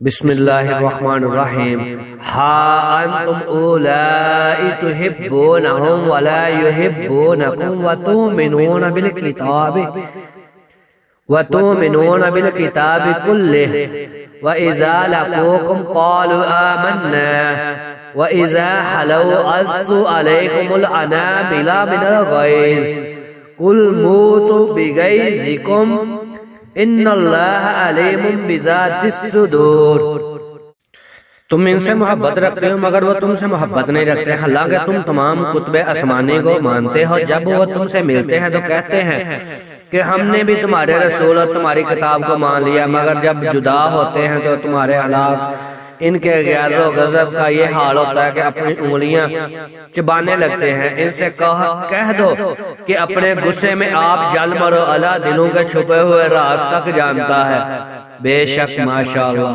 بسم اللہ الرحمن الرحیم ہا انتم اولائی تحبونہم ولا یحبونکم وتؤمنون بالکتاب کلہ وَإِذَا لَقُوكُمْ قَالُوا آمَنَّا وَإِذَا حَلَوْا عَضُّوا عَلَيْكُمُ الْأَنَامِلَ مِنَ الْغَيْظِ قُلْ مُوتُوا بِغَيْظِكُمْ ان اللہ علیم بذات الصدور۔ تم ان سے محبت رکھتے ہو مگر وہ تم سے محبت نہیں رکھتے، حالانکہ تم تمام کتب آسمانی کو مانتے ہو۔ جب وہ تم سے ملتے ہیں تو کہتے ہیں کہ ہم نے بھی تمہارے رسول اور تمہاری کتاب کو مان لیا، مگر جب جدا ہوتے ہیں تو تمہارے خلاف ان کے غیظ و غضب کا یہ حال ہوتا ہے کہ اپنی انگلیاں چبانے لگتے ہیں۔ ان سے کہہ دو کہ اپنے غصے میں آپ جل مرو، اللہ دلوں کے چھپے ہوئے راز تک جانتا ہے، بے شک ماشاءاللہ